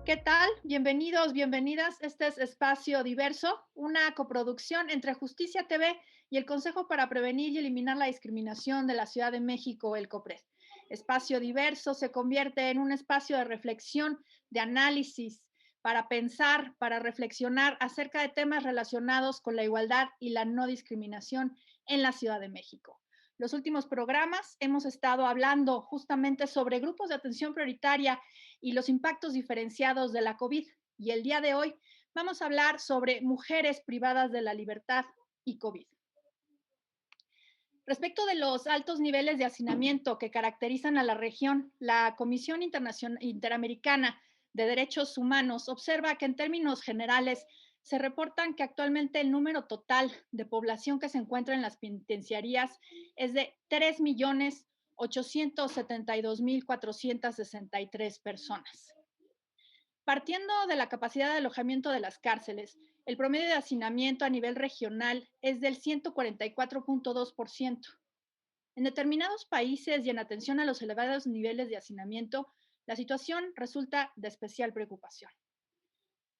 ¿Qué tal? Bienvenidos, bienvenidas. Este es Espacio Diverso, una coproducción entre Justicia TV y el Consejo para Prevenir y Eliminar la Discriminación de la Ciudad de México, el COPRED. Espacio Diverso se convierte en un espacio de reflexión, de análisis, para pensar, para reflexionar acerca de temas relacionados con la igualdad y la no discriminación en la Ciudad de México. Los últimos programas hemos estado hablando justamente sobre grupos de atención prioritaria y los impactos diferenciados de la COVID. Y el día de hoy vamos a hablar sobre mujeres privadas de la libertad y COVID. Respecto de los altos niveles de hacinamiento que caracterizan a la región, la Comisión Interamericana de Derechos Humanos observa que en términos generales se reportan que actualmente el número total de población que se encuentra en las penitenciarías es de 3.872.463 personas. Partiendo de la capacidad de alojamiento de las cárceles, el promedio de hacinamiento a nivel regional es del 144.2%. En determinados países y en atención a los elevados niveles de hacinamiento, la situación resulta de especial preocupación.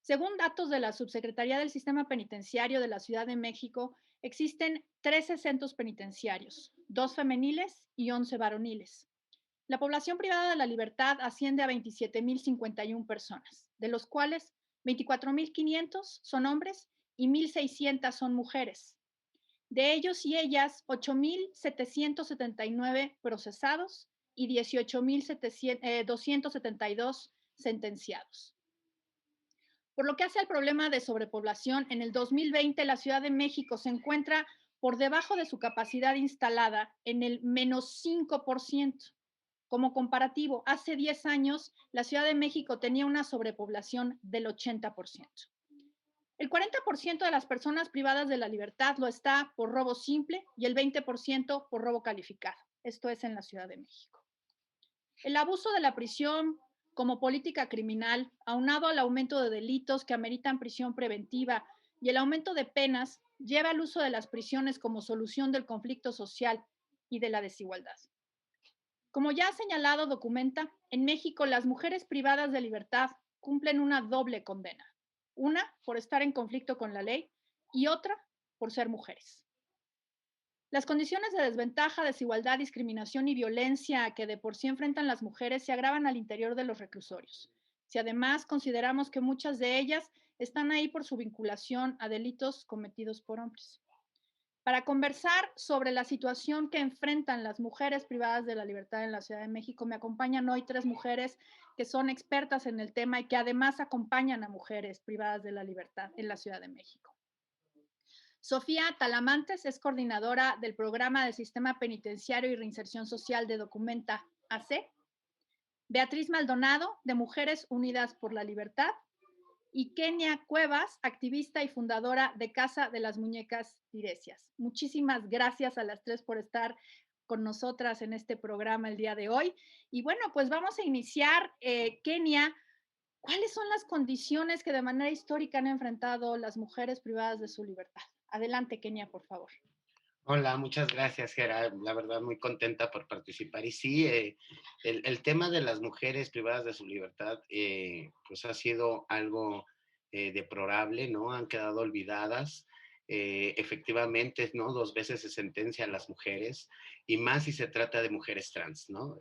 Según datos de la Subsecretaría del Sistema Penitenciario de la Ciudad de México, existen 13 centros penitenciarios, 2 femeniles y 11 varoniles. La población privada de la libertad asciende a 27.051 personas, de los cuales 24.500 son hombres y 1.600 son mujeres. De ellos y ellas, 8.779 procesados y 18.272 sentenciados. Por lo que hace al problema de sobrepoblación, en el 2020 la Ciudad de México se encuentra por debajo de su capacidad instalada en el -5%. Como comparativo, hace 10 años la Ciudad de México tenía una sobrepoblación del 80%. El 40% de las personas privadas de la libertad lo está por robo simple y el 20% por robo calificado. Esto es en la Ciudad de México. El abuso de la prisión como política criminal, aunado al aumento de delitos que ameritan prisión preventiva y el aumento de penas, lleva al uso de las prisiones como solución del conflicto social y de la desigualdad. Como ya ha señalado Documenta, en México las mujeres privadas de libertad cumplen una doble condena. Una por estar en conflicto con la ley y otra por ser mujeres. Las condiciones de desventaja, desigualdad, discriminación y violencia que de por sí enfrentan las mujeres se agravan al interior de los reclusorios. Si además consideramos que muchas de ellas están ahí por su vinculación a delitos cometidos por hombres. Para conversar sobre la situación que enfrentan las mujeres privadas de la libertad en la Ciudad de México, me acompañan hoy 3 mujeres que son expertas en el tema y que además acompañan a mujeres privadas de la libertad en la Ciudad de México. Sofía Talamantes es coordinadora del programa del Sistema Penitenciario y Reinserción Social de Documenta AC. Beatriz Maldonado, de Mujeres Unidas por la Libertad. Y Kenia Cuevas, activista y fundadora de Casa de las Muñecas Tiresias. Muchísimas gracias a las 3 por estar con nosotras en este programa el día de hoy. Y bueno, pues vamos a iniciar. Kenia, ¿cuáles son las condiciones que de manera histórica han enfrentado las mujeres privadas de su libertad? Adelante, Kenia, por favor. Hola, muchas gracias, Gera. La verdad, muy contenta por participar. Y sí, el tema de las mujeres privadas de su libertad, pues ha sido algo deplorable, ¿no? Han quedado olvidadas. Efectivamente, ¿no? 2 veces se sentencia a las mujeres, y más si se trata de mujeres trans, ¿no?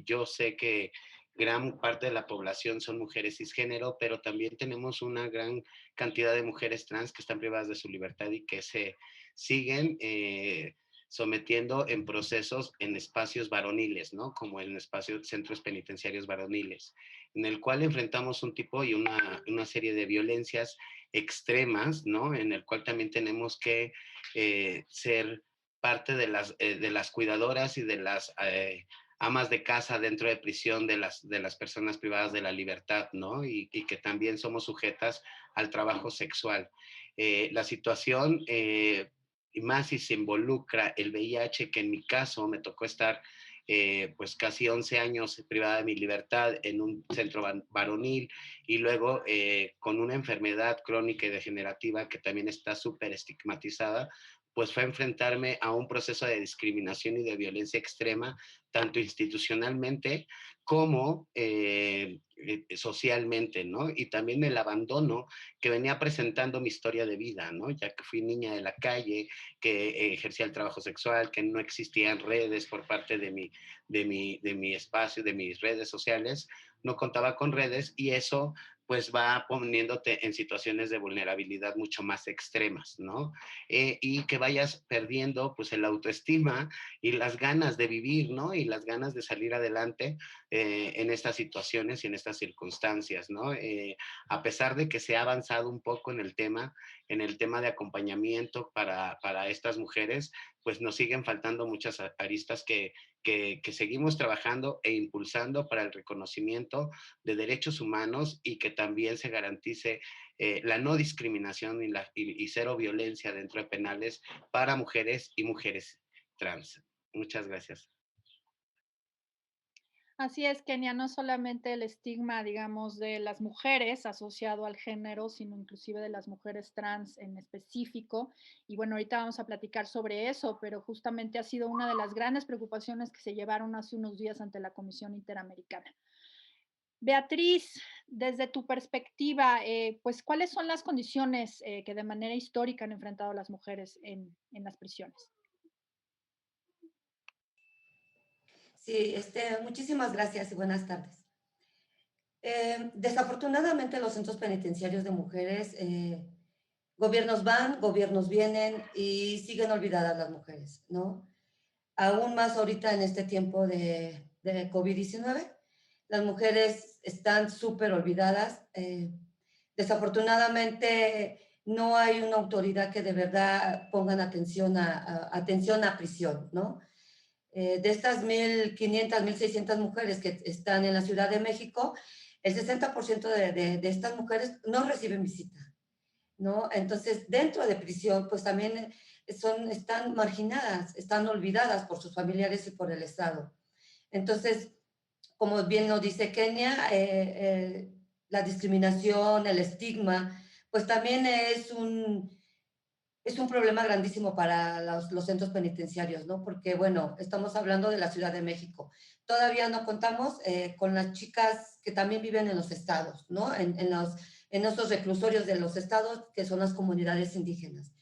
Yo sé que gran parte de la población son mujeres cisgénero, pero también tenemos una gran cantidad de mujeres trans que están privadas de su libertad y que se siguen sometiendo en procesos en espacios varoniles, ¿no? Como en espacios, centros penitenciarios varoniles, en el cual enfrentamos un tipo y una serie de violencias extremas, ¿no? En el cual también tenemos que ser parte de las cuidadoras y de las amas de casa dentro de prisión de las personas privadas de la libertad, ¿no? Y que también somos sujetas al trabajo sexual. La situación y más si se involucra el VIH, que en mi caso me tocó estar pues casi 11 años privada de mi libertad en un centro varonil, y luego con una enfermedad crónica y degenerativa que también está súper estigmatizada, pues fue enfrentarme a un proceso de discriminación y de violencia extrema tanto institucionalmente como socialmente, ¿no? Y también el abandono que venía presentando mi historia de vida, ¿no? Ya que fui niña de la calle, que ejercía el trabajo sexual, que no existían redes por parte de mi espacio, de mis redes sociales, no contaba con redes y eso pues va poniéndote en situaciones de vulnerabilidad mucho más extremas, ¿no? Y que vayas perdiendo pues el autoestima y las ganas de vivir, ¿no? Y las ganas de salir adelante en estas situaciones y en estas circunstancias, ¿no? A pesar de que se ha avanzado un poco en el tema de acompañamiento para estas mujeres, pues nos siguen faltando muchas aristas que seguimos trabajando e impulsando para el reconocimiento de derechos humanos y que también se garantice la no discriminación y cero violencia dentro de penales para mujeres y mujeres trans. Muchas gracias. Así es, Kenia, no solamente el estigma, digamos, de las mujeres asociado al género, sino inclusive de las mujeres trans en específico. Y bueno, ahorita vamos a platicar sobre eso, pero justamente ha sido una de las grandes preocupaciones que se llevaron hace unos días ante la Comisión Interamericana. Beatriz, desde tu perspectiva, pues, ¿cuáles son las condiciones que de manera histórica han enfrentado las mujeres en las prisiones? Sí, muchísimas gracias y buenas tardes. Desafortunadamente, los centros penitenciarios de mujeres, gobiernos van, gobiernos vienen y siguen olvidadas las mujeres, ¿no? Aún más ahorita en este tiempo de COVID-19, las mujeres están súper olvidadas. Desafortunadamente, no hay una autoridad que de verdad pongan atención a prisión, ¿no? De estas 1.500, 1.600 mujeres que están en la Ciudad de México, el 60% de estas mujeres no reciben visita, ¿no? Entonces, dentro de prisión, pues también están marginadas, están olvidadas por sus familiares y por el Estado. Entonces, como bien lo dice Kenia, la discriminación, el estigma, pues también es un problema grandísimo para los centros penitenciarios, ¿no? Porque, bueno, estamos hablando de la Ciudad de México. Todavía no contamos con las chicas que también viven en los estados, ¿no? En esos reclusorios de los estados, que son las comunidades indígenas,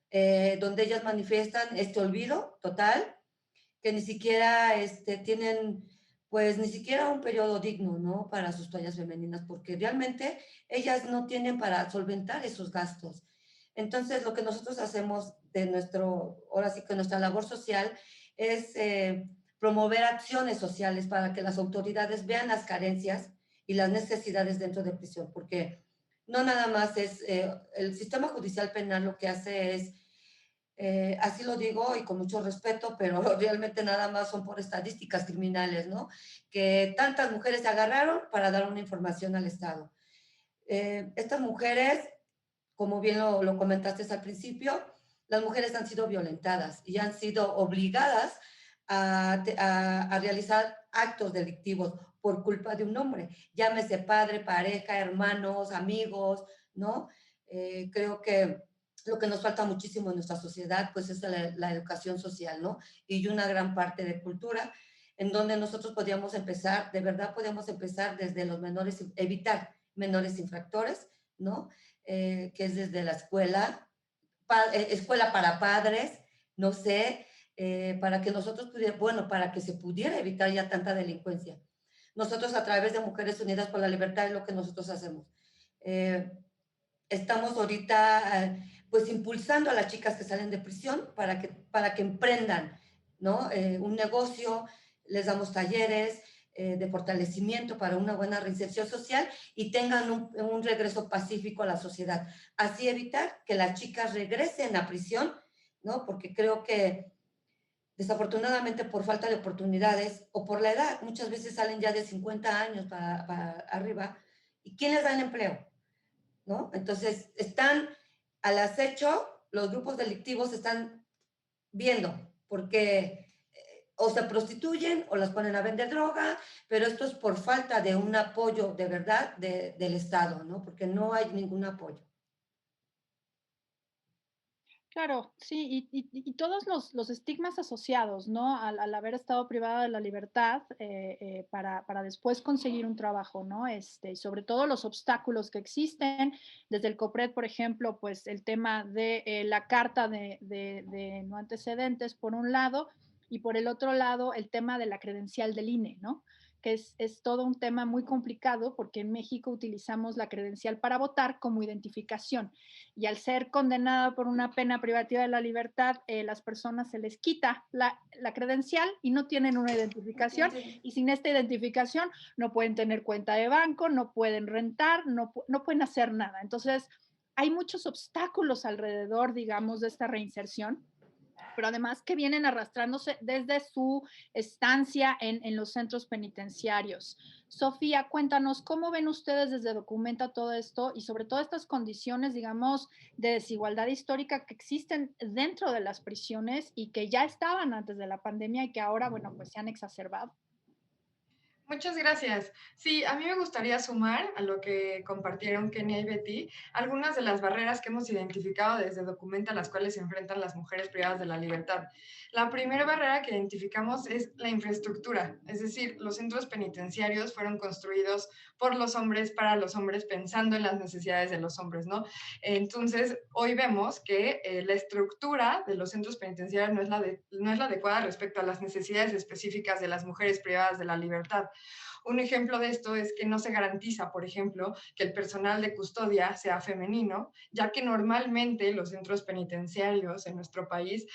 donde ellas manifiestan este olvido total, que ni siquiera tienen, pues, ni siquiera un periodo digno, ¿no? Para sus toallas femeninas, porque realmente ellas no tienen para solventar esos gastos. Entonces, lo que nosotros hacemos ahora sí que nuestra labor social es promover acciones sociales para que las autoridades vean las carencias y las necesidades dentro de prisión, porque no nada más el sistema judicial penal lo que hace es, así lo digo y con mucho respeto, pero realmente nada más son por estadísticas criminales, ¿no? Que tantas mujeres se agarraron para dar una información al Estado. Estas mujeres, como bien lo comentaste al principio, las mujeres han sido violentadas y han sido obligadas a realizar actos delictivos por culpa de un hombre, llámese padre, pareja, hermanos, amigos, ¿no? Creo que lo que nos falta muchísimo en nuestra sociedad, pues es la educación social, ¿no? Y una gran parte de cultura, en donde nosotros podríamos empezar, de verdad podríamos empezar desde los menores, evitar menores infractores, ¿no? Que es desde la escuela, escuela para padres, no sé, para que nosotros pudiéramos, bueno, para que se pudiera evitar ya tanta delincuencia. Nosotros a través de Mujeres Unidas por la Libertad es lo que nosotros hacemos. Eh, Estamos ahorita pues impulsando a las chicas que salen de prisión para que emprendan, ¿no? Un negocio, les damos talleres de fortalecimiento para una buena reinserción social y tengan un regreso pacífico a la sociedad. Así evitar que las chicas regresen a prisión, ¿no? Porque creo que desafortunadamente por falta de oportunidades o por la edad, muchas veces salen ya de 50 años para arriba. ¿Y quién les da el empleo? ¿No? Entonces, están al acecho, los grupos delictivos están viendo, porque o se prostituyen o las ponen a vender droga, pero esto es por falta de un apoyo de verdad del Estado, ¿no? Porque no hay ningún apoyo. Claro, sí, y todos los estigmas asociados, ¿no? Al haber estado privada de la libertad, para después conseguir un trabajo, ¿no? Y sobre todo los obstáculos que existen, desde el COPRED, por ejemplo, pues el tema de, la carta de no antecedentes, por un lado, y por el otro lado, el tema de la credencial del INE, ¿no? Que es todo un tema muy complicado, porque en México utilizamos la credencial para votar como identificación y al ser condenada por una pena privativa de la libertad, las personas se les quita la credencial y no tienen una identificación y sin esta identificación no pueden tener cuenta de banco, no pueden rentar, no pueden hacer nada. Entonces, hay muchos obstáculos alrededor, digamos, de esta reinserción, pero además que vienen arrastrándose desde su estancia en los centros penitenciarios. Sofía, cuéntanos, ¿cómo ven ustedes desde Documenta todo esto y sobre todo estas condiciones, digamos, de desigualdad histórica que existen dentro de las prisiones y que ya estaban antes de la pandemia y que ahora, bueno, pues se han exacerbado? Muchas gracias. Sí, a mí me gustaría sumar a lo que compartieron Kenia y Betty algunas de las barreras que hemos identificado desde Documenta a las cuales se enfrentan las mujeres privadas de la libertad. La primera barrera que identificamos es la infraestructura, es decir, los centros penitenciarios fueron construidos por los hombres para los hombres pensando en las necesidades de los hombres, ¿no? Entonces, hoy vemos que la estructura de los centros penitenciarios no es la adecuada respecto a las necesidades específicas de las mujeres privadas de la libertad. Un ejemplo de esto es que no se garantiza, por ejemplo, que el personal de custodia sea femenino, ya que normalmente los centros penitenciarios en nuestro país,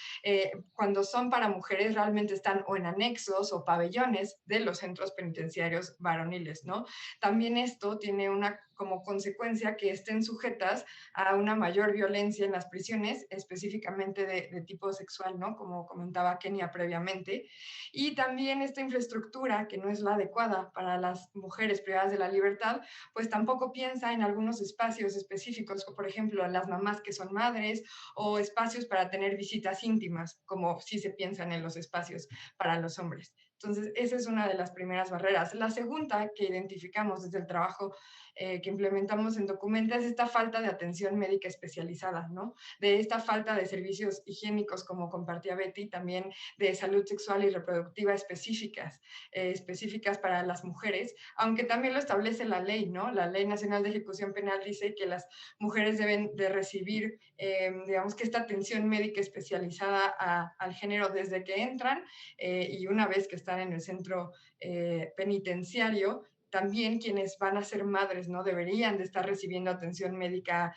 cuando son para mujeres, realmente están o en anexos o pabellones de los centros penitenciarios varoniles, ¿no? También esto tiene una como consecuencia que estén sujetas a una mayor violencia en las prisiones, específicamente de tipo sexual, ¿no? Como comentaba Kenia previamente. Y también esta infraestructura, que no es la adecuada para las mujeres privadas de la libertad, pues tampoco piensa en algunos espacios específicos, como por ejemplo las mamás que son madres o espacios para tener visitas íntimas, como sí se piensan en los espacios para los hombres. Entonces, esa es una de las primeras barreras. La segunda que identificamos desde el trabajo que implementamos en Documenta es esta falta de atención médica especializada, ¿no? De esta falta de servicios higiénicos, como compartía Betty, también de salud sexual y reproductiva específicas para las mujeres, aunque también lo establece la ley, ¿no? La Ley Nacional de Ejecución Penal dice que las mujeres deben de recibir, digamos que esta atención médica especializada al género desde que entran y una vez que están en el centro penitenciario, también quienes van a ser madres, ¿no? Deberían de estar recibiendo atención médica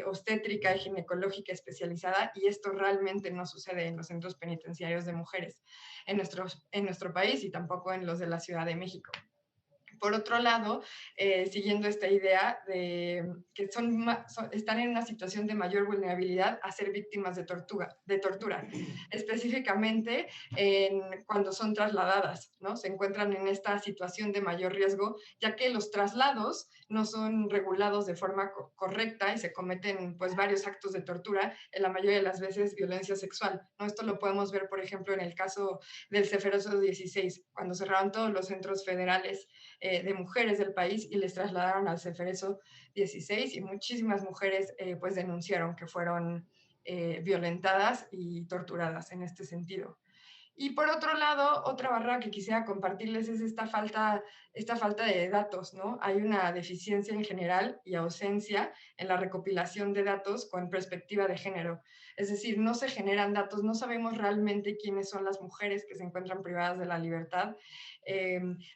obstétrica y ginecológica especializada, y esto realmente no sucede en los centros penitenciarios de mujeres en nuestro país y tampoco en los de la Ciudad de México. Por otro lado, siguiendo esta idea de que están en una situación de mayor vulnerabilidad a ser víctimas de tortura, específicamente cuando son trasladadas, ¿no? Se encuentran en esta situación de mayor riesgo, ya que los traslados no son regulados de forma correcta y se cometen pues varios actos de tortura, en la mayoría de las veces violencia sexual, ¿no? Esto lo podemos ver, por ejemplo, en el caso del Ceferoso 16, cuando cerraron todos los centros federales de mujeres del país y les trasladaron al Ceferezo 16 y muchísimas mujeres pues denunciaron que fueron violentadas y torturadas en este sentido. Y por otro lado, otra barrera que quisiera compartirles es esta falta de datos, ¿no? Hay una deficiencia en general y ausencia en la recopilación de datos con perspectiva de género. Es decir, no se generan datos, no sabemos realmente quiénes son las mujeres que se encuentran privadas de la libertad,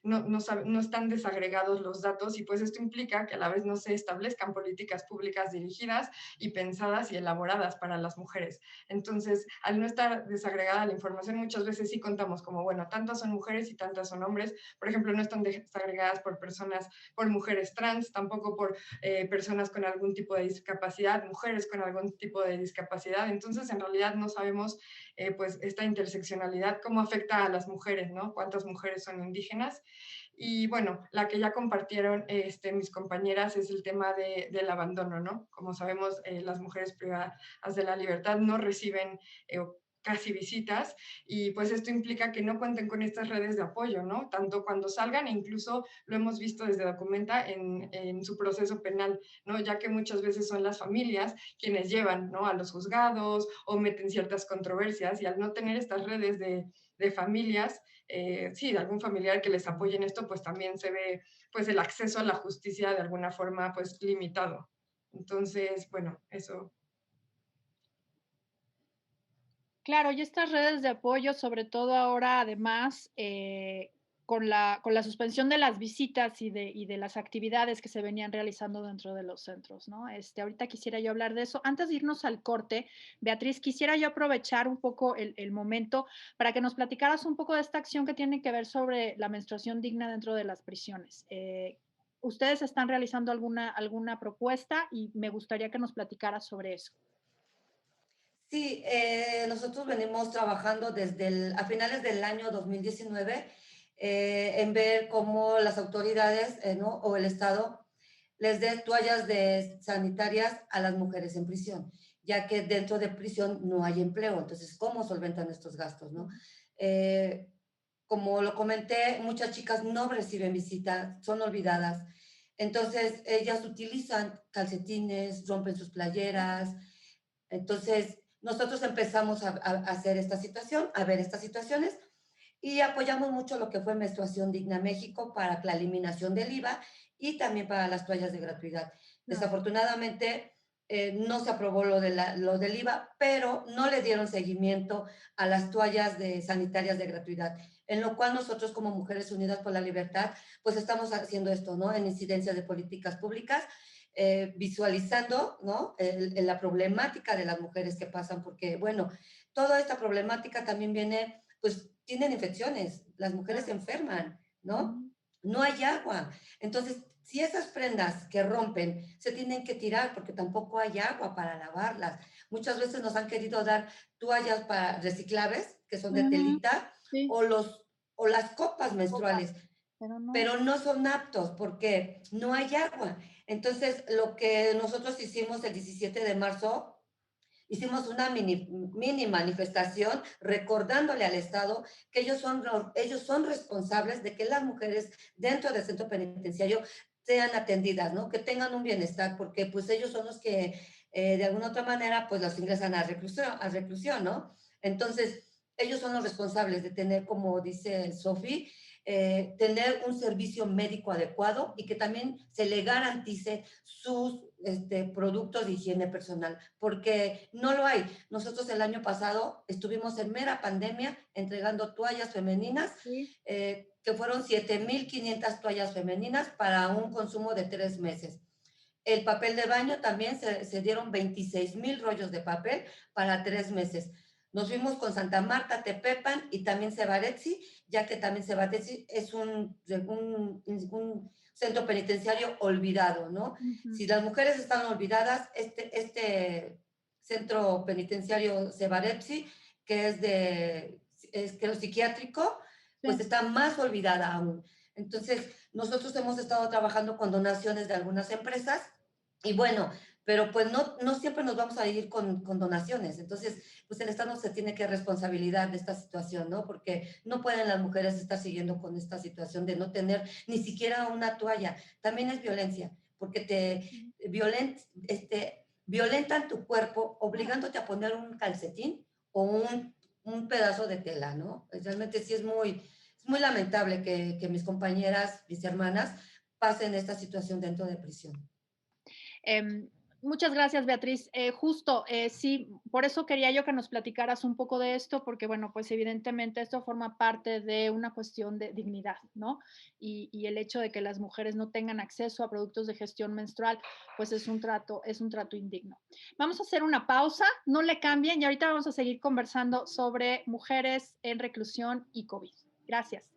no están desagregados los datos y pues esto implica que a la vez no se establezcan políticas públicas dirigidas y pensadas y elaboradas para las mujeres. Entonces, al no estar desagregada la información, muchas veces sí contamos como, bueno, tantas son mujeres y tantas son hombres. Por ejemplo, no están desagregadas por mujeres trans, tampoco por personas con algún tipo de discapacidad, mujeres con algún tipo de discapacidad. Entonces, en realidad no sabemos pues esta interseccionalidad, cómo afecta a las mujeres, ¿no? Cuántas mujeres son indígenas. Y bueno, la que ya compartieron mis compañeras es el tema del abandono, ¿no? Como sabemos, las mujeres privadas de la libertad no reciben casi visitas, y pues esto implica que no cuenten con estas redes de apoyo, ¿no? Tanto cuando salgan, e incluso lo hemos visto desde Documenta en su proceso penal, ¿no? Ya que muchas veces son las familias quienes llevan, ¿no? A los juzgados o meten ciertas controversias, y al no tener estas redes de familias, sí, de algún familiar que les apoye en esto, pues también se ve pues el acceso a la justicia de alguna forma pues limitado. Entonces, bueno, eso. Claro, y estas redes de apoyo, sobre todo ahora, además, con la suspensión de las visitas y de las actividades que se venían realizando dentro de los centros, ¿no? Ahorita quisiera yo hablar de eso. Antes de irnos al corte, Beatriz, quisiera yo aprovechar un poco el momento para que nos platicaras un poco de esta acción que tiene que ver sobre la menstruación digna dentro de las prisiones. Ustedes están realizando alguna propuesta y me gustaría que nos platicaras sobre eso. Sí, nosotros venimos trabajando a finales del año 2019 en ver cómo las autoridades, ¿no? O el Estado les dé toallas sanitarias a las mujeres en prisión, ya que dentro de prisión no hay empleo. Entonces, ¿cómo solventan estos gastos, no? Eh, Como lo comenté, muchas chicas no reciben visita, son olvidadas. Entonces, ellas utilizan calcetines, rompen sus playeras. Entonces, nosotros empezamos a hacer esta situación, a ver estas situaciones, y apoyamos mucho lo que fue Menstruación Digna México para la eliminación del IVA y también para las toallas de gratuidad. No. Desafortunadamente, no se aprobó lo del IVA, pero no le dieron seguimiento a las toallas sanitarias de gratuidad, en lo cual nosotros como Mujeres Unidas por la Libertad, pues estamos haciendo esto, ¿no? En incidencias de políticas públicas, visualizando, ¿no? La problemática de las mujeres que pasan, porque, bueno, toda esta problemática también viene, pues, tienen infecciones, las mujeres se enferman, ¿no? No hay agua. Entonces, si esas prendas que rompen se tienen que tirar porque tampoco hay agua para lavarlas. Muchas veces nos han querido dar toallas reciclables, que son de telita, Sí. o las copas menstruales, pero no son aptos porque no hay agua. Entonces, lo que nosotros hicimos el 17 de marzo, hicimos una mini manifestación recordándole al Estado que ellos son responsables de que las mujeres dentro del centro penitenciario sean atendidas, ¿no? Que tengan un bienestar, porque pues ellos son los que de alguna otra manera pues los ingresan a reclusión, ¿no? Entonces, ellos son los responsables de tener, como dice Sofi, tener un servicio médico adecuado y que también se le garantice sus productos de higiene personal, porque no lo hay. Nosotros el año pasado estuvimos en mera pandemia entregando toallas femeninas, Sí. Que fueron 7,500 toallas femeninas para un consumo de 3 meses. El papel de baño también se dieron 26,000 rollos de papel para 3 meses. Nos fuimos con Santa Marta, Tepepan y también Cebaretsi, ya que también Cebaretsi es un centro penitenciario olvidado, ¿no? Si las mujeres están olvidadas, este centro penitenciario Cebaretsi, que es creo psiquiátrico, pues está más olvidada aún. Entonces, nosotros hemos estado trabajando con donaciones de algunas empresas y bueno, pero pues no siempre nos vamos a ir con donaciones. Entonces, pues el Estado se tiene que responsabilizar de esta situación, ¿no? Porque no pueden las mujeres estar siguiendo con esta situación de no tener ni siquiera una toalla. También es violencia, porque violentan tu cuerpo obligándote a poner un calcetín o un pedazo de tela, ¿no? Pues realmente sí es muy lamentable que mis compañeras, mis hermanas, pasen esta situación dentro de prisión. Muchas gracias, Beatriz. Justo, sí, por eso quería yo que nos platicaras un poco de esto, porque bueno, pues evidentemente esto forma parte de una cuestión de dignidad, ¿no? Y el hecho de que las mujeres no tengan acceso a productos de gestión menstrual, pues es un trato indigno. Vamos a hacer una pausa, no le cambien y ahorita vamos a seguir conversando sobre mujeres en reclusión y COVID. Gracias.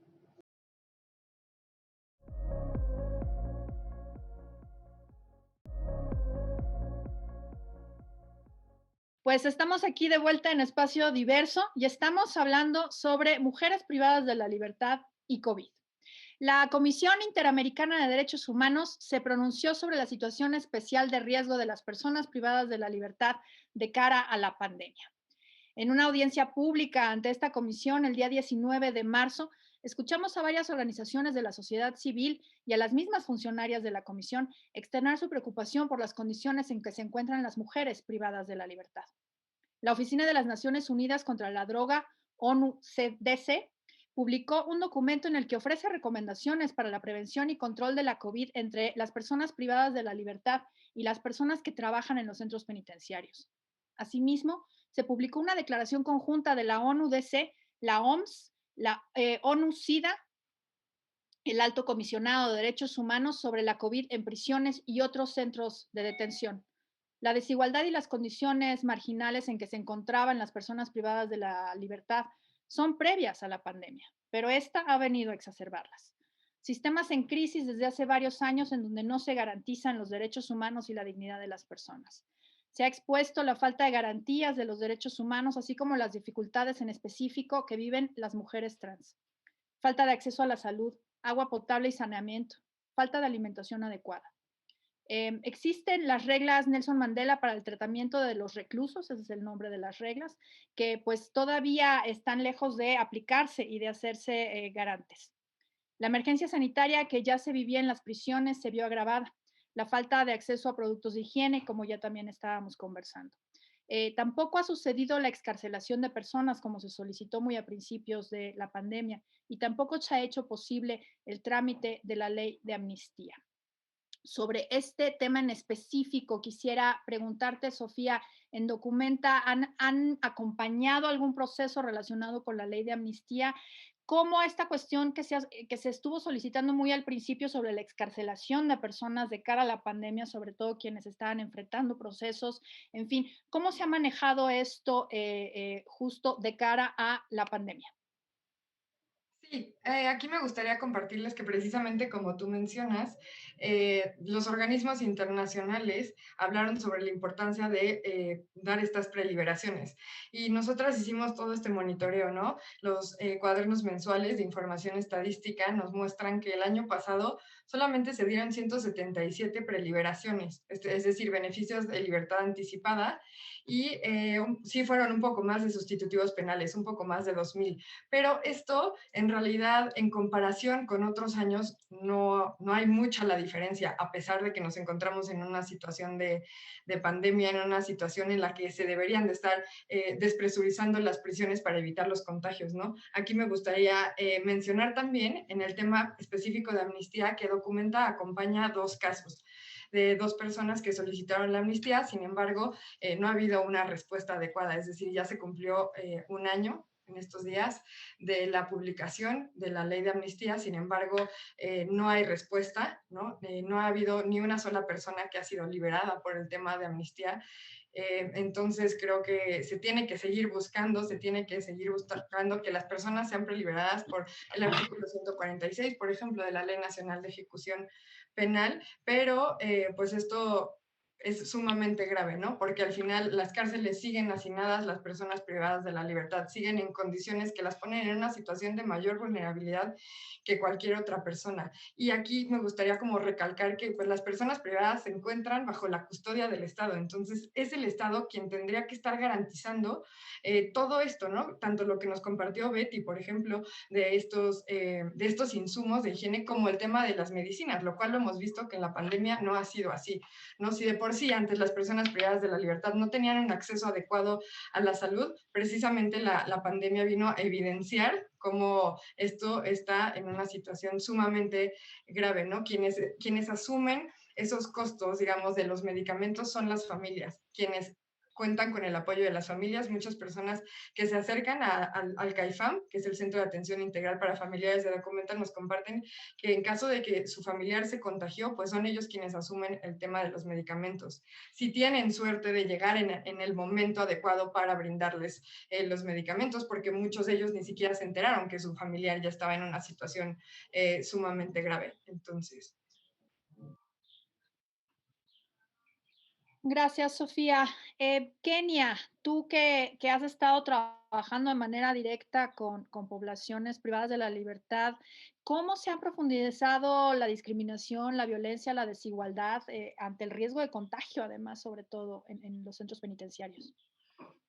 Pues estamos aquí de vuelta en Espacio Diverso y estamos hablando sobre mujeres privadas de la libertad y COVID. La Comisión Interamericana de Derechos Humanos se pronunció sobre la situación especial de riesgo de las personas privadas de la libertad de cara a la pandemia. En una audiencia pública ante esta comisión el día 19 de marzo, escuchamos a varias organizaciones de la sociedad civil y a las mismas funcionarias de la comisión externar su preocupación por las condiciones en que se encuentran las mujeres privadas de la libertad. La Oficina de las Naciones Unidas contra la Droga, ONU-CDC, publicó un documento en el que ofrece recomendaciones para la prevención y control de la COVID entre las personas privadas de la libertad y las personas que trabajan en los centros penitenciarios. Asimismo, se publicó una declaración conjunta de la ONU-DC, la OMS, la ONU-SIDA, el Alto Comisionado de Derechos Humanos sobre la COVID en prisiones y otros centros de detención. La desigualdad y las condiciones marginales en que se encontraban las personas privadas de la libertad son previas a la pandemia, pero esta ha venido a exacerbarlas. Sistemas en crisis desde hace varios años en donde no se garantizan los derechos humanos y la dignidad de las personas. Se ha expuesto la falta de garantías de los derechos humanos, así como las dificultades en específico que viven las mujeres trans. Falta de acceso a la salud, agua potable y saneamiento, falta de alimentación adecuada. Existen las reglas Nelson Mandela para el tratamiento de los reclusos, ese es el nombre de las reglas, que pues todavía están lejos de aplicarse y de hacerse garantes. La emergencia sanitaria que ya se vivía en las prisiones se vio agravada. La falta de acceso a productos de higiene, como ya también estábamos conversando. Tampoco ha sucedido la excarcelación de personas como se solicitó muy a principios de la pandemia y tampoco se ha hecho posible el trámite de la ley de amnistía. Sobre este tema en específico, quisiera preguntarte, Sofía, en Documenta, ¿han acompañado algún proceso relacionado con la ley de amnistía? ¿Cómo esta cuestión que se estuvo solicitando muy al principio sobre la excarcelación de personas de cara a la pandemia, sobre todo quienes estaban enfrentando procesos, en fin, cómo se ha manejado esto justo de cara a la pandemia? Sí, aquí me gustaría compartirles que precisamente como tú mencionas, los organismos internacionales hablaron sobre la importancia de dar estas preliberaciones. Y nosotras hicimos todo este monitoreo, ¿no? Los cuadernos mensuales de información estadística nos muestran que el año pasado solamente se dieron 177 preliberaciones, es decir, beneficios de libertad anticipada, y sí fueron un poco más de sustitutivos penales, un poco más de 2,000. Pero esto, en realidad, en comparación con otros años, no hay mucha la diferencia, a pesar de que nos encontramos en una situación de pandemia, en una situación en la que se deberían de estar despresurizando las prisiones para evitar los contagios, ¿no? Aquí me gustaría mencionar también, en el tema específico de amnistía, que Documenta acompaña 2 casos de 2 personas que solicitaron la amnistía, sin embargo, no ha habido una respuesta adecuada, es decir, ya se cumplió 1 año en estos días de la publicación de la ley de amnistía, sin embargo, no hay respuesta, ¿no? No ha habido ni una sola persona que ha sido liberada por el tema de amnistía. Entonces creo que se tiene que seguir buscando, se tiene que seguir buscando que las personas sean preliberadas por el artículo 146, por ejemplo, de la Ley Nacional de Ejecución Penal, pero pues esto es sumamente grave, ¿no? Porque al final las cárceles siguen hacinadas, las personas privadas de la libertad siguen en condiciones que las ponen en una situación de mayor vulnerabilidad que cualquier otra persona. Y aquí me gustaría como recalcar que pues las personas privadas se encuentran bajo la custodia del Estado, entonces es el Estado quien tendría que estar garantizando todo esto, ¿no? Tanto lo que nos compartió Betty, por ejemplo, de estos insumos de higiene como el tema de las medicinas, lo cual lo hemos visto que en la pandemia no ha sido así, ¿no? Si de por sí antes las personas privadas de la libertad no tenían un acceso adecuado a la salud, precisamente la pandemia vino a evidenciar cómo esto está en una situación sumamente grave, ¿no? Quienes asumen esos costos, digamos, de los medicamentos son las familias, quienes cuentan con el apoyo de las familias, muchas personas que se acercan al CAIFAM, que es el Centro de Atención Integral para Familiares de Documenta, nos comparten que en caso de que su familiar se contagió, pues son ellos quienes asumen el tema de los medicamentos. Si tienen suerte de llegar en el momento adecuado para brindarles los medicamentos, porque muchos de ellos ni siquiera se enteraron que su familiar ya estaba en una situación sumamente grave. Entonces, Gracias, Sofía. Kenia, tú que has estado trabajando de manera directa con poblaciones privadas de la libertad, ¿cómo se ha profundizado la discriminación, la violencia, la desigualdad ante el riesgo de contagio, además, sobre todo en los centros penitenciarios?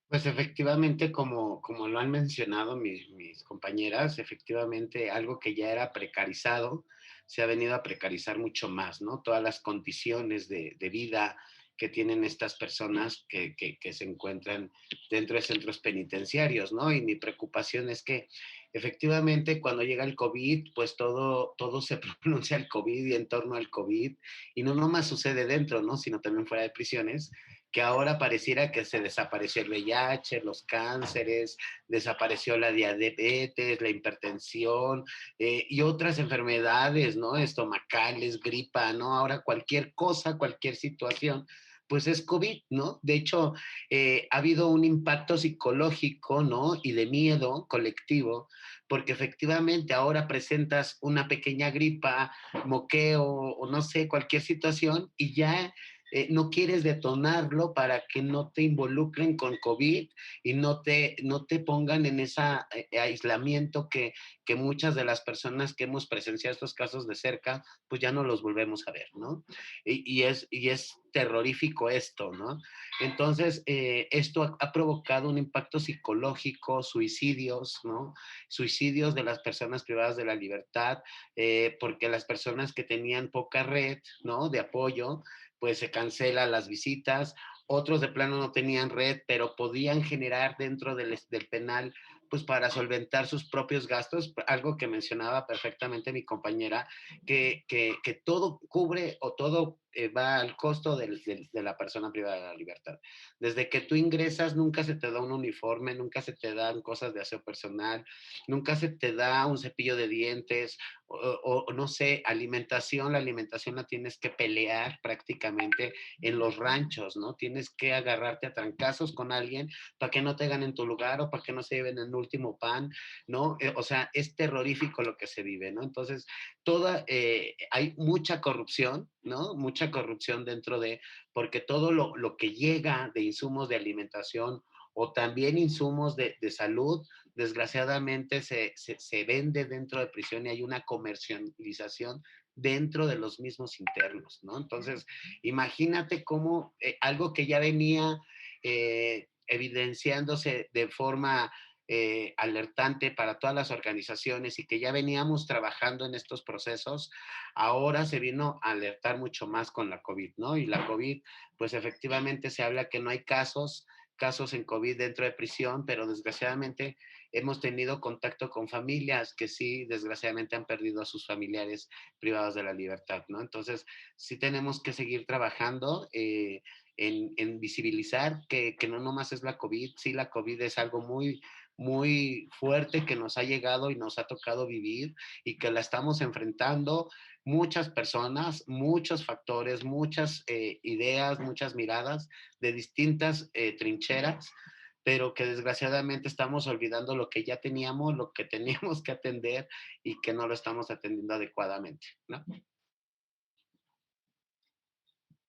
Pues efectivamente, como lo han mencionado mis compañeras, efectivamente algo que ya era precarizado se ha venido a precarizar mucho más, ¿no? Todas las condiciones de vida que tienen estas personas que se encuentran dentro de centros penitenciarios, ¿no? Y mi preocupación es que efectivamente cuando llega el COVID, pues todo se pronuncia al COVID y en torno al COVID, y no nomás sucede dentro, ¿no? Sino también fuera de prisiones, que ahora pareciera que se desapareció el VIH, los cánceres, desapareció la diabetes, la hipertensión y otras enfermedades, ¿no? Estomacales, gripa, ¿no? Ahora cualquier cosa, cualquier situación, pues es COVID, ¿no? De hecho, ha habido un impacto psicológico, ¿no? Y de miedo colectivo, porque efectivamente ahora presentas una pequeña gripa, moqueo o no sé, cualquier situación y ya no quieres detonarlo para que no te involucren con COVID y no te pongan en ese aislamiento que muchas de las personas que hemos presenciado estos casos de cerca, pues ya no los volvemos a ver, ¿no? Y es terrorífico esto, ¿no? Entonces, esto ha provocado un impacto psicológico, suicidios, ¿no? Suicidios de las personas privadas de la libertad, porque las personas que tenían poca red, ¿no? De apoyo, pues se cancelan las visitas, otros de plano no tenían red, pero podían generar dentro del penal, pues para solventar sus propios gastos, algo que mencionaba perfectamente mi compañera, que todo cubre o todo va al costo de la persona privada de la libertad. Desde que tú ingresas, nunca se te da un uniforme, nunca se te dan cosas de aseo personal, nunca se te da un cepillo de dientes, o no sé, alimentación, la alimentación la tienes que pelear prácticamente en los ranchos, ¿no? Tienes que agarrarte a trancazos con alguien para que no te ganen tu lugar o para que no se lleven el último pan, ¿no? O sea, es terrorífico lo que se vive, ¿no? Entonces, hay mucha corrupción, ¿no? Mucha corrupción dentro porque todo lo que llega de insumos de alimentación o también insumos de salud, desgraciadamente se vende dentro de prisión y hay una comercialización dentro de los mismos internos, ¿no? Entonces, imagínate cómo algo que ya venía evidenciándose de forma alertante para todas las organizaciones y que ya veníamos trabajando en estos procesos, ahora se vino a alertar mucho más con la COVID, ¿no? Y la COVID, pues efectivamente se habla que no hay casos en COVID dentro de prisión, pero desgraciadamente hemos tenido contacto con familias que sí, desgraciadamente han perdido a sus familiares privados de la libertad, ¿no? Entonces, sí tenemos que seguir trabajando en visibilizar que no nomás es la COVID, sí, la COVID es algo muy, muy fuerte que nos ha llegado y nos ha tocado vivir y que la estamos enfrentando muchas personas, muchos factores, muchas ideas, muchas miradas de distintas trincheras, pero que desgraciadamente estamos olvidando lo que ya teníamos, lo que teníamos que atender y que no lo estamos atendiendo adecuadamente, ¿no?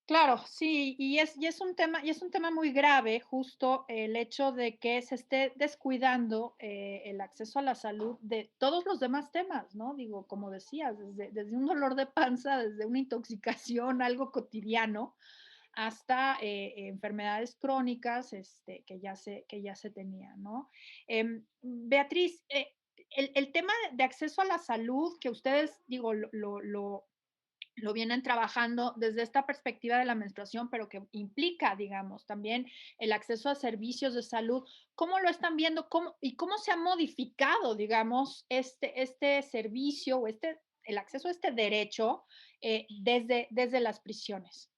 Claro, sí, y es un tema muy grave, justo el hecho de que se esté descuidando, el acceso a la salud de todos los demás temas, ¿no? Digo, como decías, desde un dolor de panza, desde una intoxicación, algo cotidiano, hasta, enfermedades crónicas, que ya se tenían, ¿no? Beatriz, el tema de acceso a la salud que ustedes, digo, lo vienen trabajando desde esta perspectiva de la menstruación, pero que implica, digamos, también el acceso a servicios de salud. ¿Cómo lo están viendo? ¿Cómo se ha modificado, digamos, este servicio o el acceso a este derecho desde las prisiones?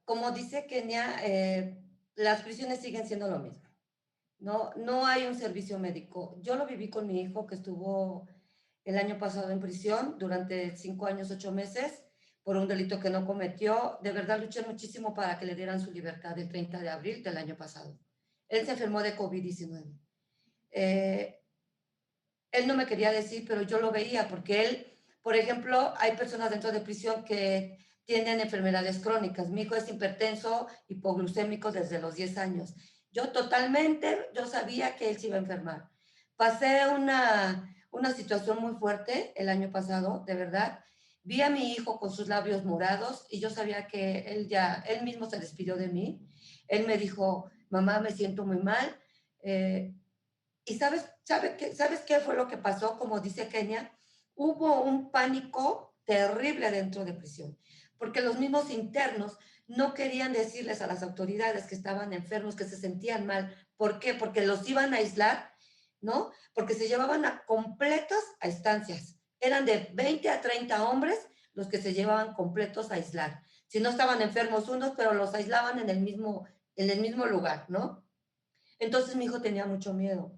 Como dice Kenia, las prisiones siguen siendo lo mismo. No, no hay un servicio médico. Yo lo viví con mi hijo que estuvo el año pasado en prisión durante 5 años, 8 meses por un delito que no cometió. De verdad luché muchísimo para que le dieran su libertad el 30 de abril del año pasado. Él se enfermó de COVID-19. Eh, él no me quería decir, pero yo lo veía porque él, por ejemplo, hay personas dentro de prisión que tienen enfermedades crónicas. Mi hijo es hipertenso, hipoglucémico desde los 10 años. Yo sabía que él se iba a enfermar. Pasé una situación muy fuerte el año pasado, de verdad. vi a mi hijo con sus labios morados y yo sabía que él mismo se despidió de mí. Él me dijo, mamá, me siento muy mal. ¿Y sabes qué fue lo que pasó? Como dice Kenia, hubo un pánico terrible dentro de prisión, porque los mismos internos no querían decirles a las autoridades que estaban enfermos, que se sentían mal. ¿Por qué? Porque los iban a aislar, ¿no? Porque se llevaban a completos a estancias. Eran de 20 a 30 hombres los que se llevaban completos a aislar. Si no estaban enfermos unos, pero los aislaban en el mismo lugar, ¿no? Entonces mi hijo tenía mucho miedo.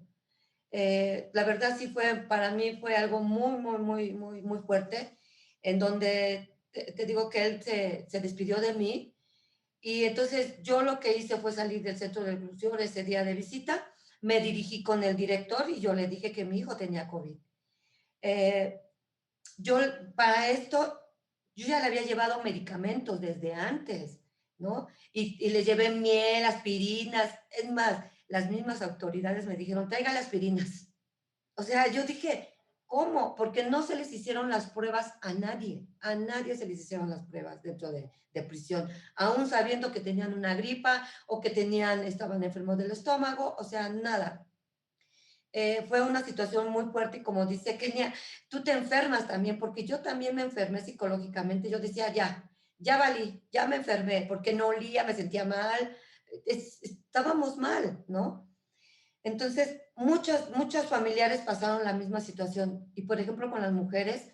La verdad sí para mí fue algo muy, muy, muy, muy, muy fuerte, en donde te digo que él se despidió de mí y entonces yo lo que hice fue salir del centro de reclusión ese día de visita, me dirigí con el director y yo le dije que mi hijo tenía COVID. Eh, yo para esto, yo ya le había llevado medicamentos desde antes, ¿no? Y le llevé miel, aspirinas, es más, las mismas autoridades me dijeron, traiga las aspirinas. O sea, yo dije, ¿cómo? Porque no se les hicieron las pruebas a nadie se les hicieron las pruebas dentro de prisión, aún sabiendo que tenían una gripa o que estaban enfermos del estómago, o sea, nada. Fue una situación muy fuerte y como dice Kenia, tú te enfermas también, porque yo también me enfermé psicológicamente, yo decía, ya valí, ya me enfermé, porque no olía, me sentía mal, estábamos mal, ¿no? Entonces, muchos familiares pasaron la misma situación y, por ejemplo, con las mujeres,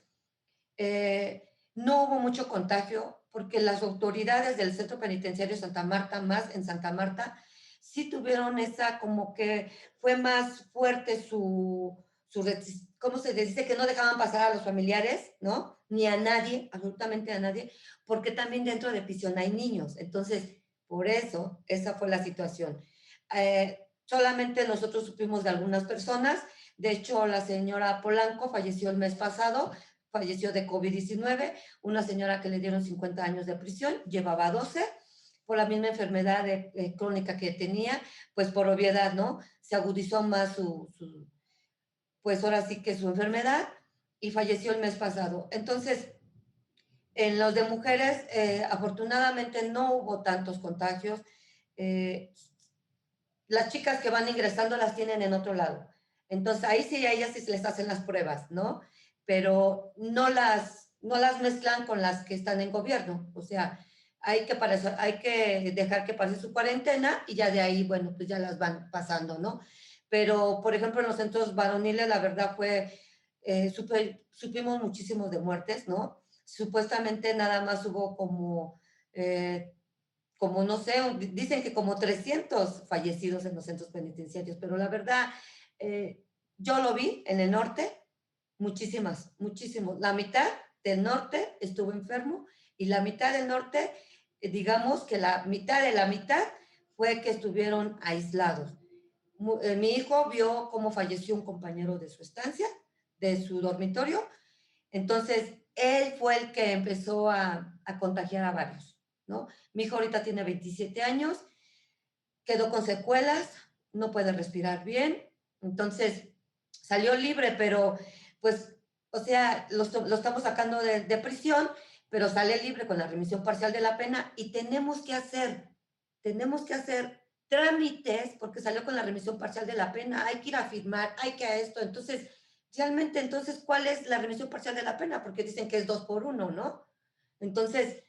no hubo mucho contagio porque las autoridades del Centro Penitenciario Santa Marta, más en Santa Marta, sí tuvieron como que fue más fuerte ¿cómo se dice? Que no dejaban pasar a los familiares, ¿no? Ni a nadie, absolutamente a nadie, porque también dentro de prisión hay niños. Entonces, por eso, esa fue la situación. Solamente nosotros supimos de algunas personas. De hecho, la señora Polanco falleció el mes pasado, falleció de COVID-19, una señora que le dieron 50 años de prisión, llevaba 12, por la misma enfermedad crónica que tenía, pues por obviedad, ¿no? Se agudizó más pues ahora sí que su enfermedad y falleció el mes pasado. Entonces, en los de mujeres, afortunadamente no hubo tantos contagios. Las chicas que van ingresando las tienen en otro lado. Entonces, ahí sí a ellas sí se les hacen las pruebas, ¿no? Pero no las mezclan con las que están en gobierno. O sea, hay que dejar que pase su cuarentena y ya de ahí, bueno, pues ya las van pasando, ¿no? Pero, por ejemplo, en los centros varoniles, la verdad supimos muchísimos de muertes, ¿no? Supuestamente nada más hubo como no sé, dicen que como 300 fallecidos en los centros penitenciarios, pero la verdad, yo lo vi en el norte, muchísimos. La mitad del norte estuvo enfermo y la mitad del norte, digamos que la mitad de la mitad fue que estuvieron aislados. Mi hijo vio cómo falleció un compañero de su estancia, de su dormitorio, entonces él fue el que empezó a contagiar a varios, ¿no? Mi hijo ahorita tiene 27 años, quedó con secuelas, no puede respirar bien, entonces salió libre, pero pues, o sea, lo estamos sacando de prisión, pero sale libre con la remisión parcial de la pena y tenemos que hacer trámites porque salió con la remisión parcial de la pena, hay que ir a firmar, hay que a esto, entonces, realmente, entonces, ¿cuál es la remisión parcial de la pena? Porque dicen que es 2 por 1, ¿no? Entonces,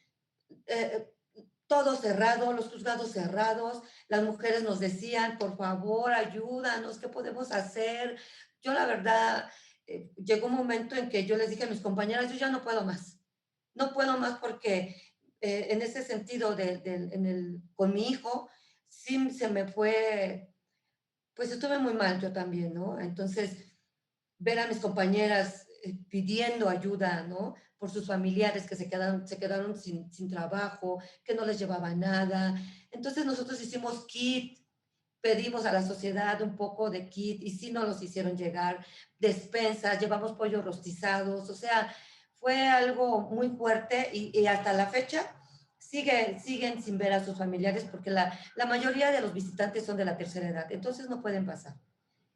todo cerrado, los juzgados cerrados, las mujeres nos decían, por favor, ayúdanos, ¿qué podemos hacer? Yo la verdad, llegó un momento en que yo les dije a mis compañeras, yo ya no puedo más porque en ese sentido con mi hijo, sí se me fue, pues estuve muy mal yo también, ¿no? Entonces, ver a mis compañeras pidiendo ayuda, ¿no? Por sus familiares que se quedaron sin trabajo, que no les llevaba nada. Entonces nosotros hicimos kit, pedimos a la sociedad un poco de kit y sí nos los hicieron llegar, despensas, llevamos pollos rostizados, o sea, fue algo muy fuerte y hasta la fecha siguen sin ver a sus familiares porque la mayoría de los visitantes son de la tercera edad, entonces no pueden pasar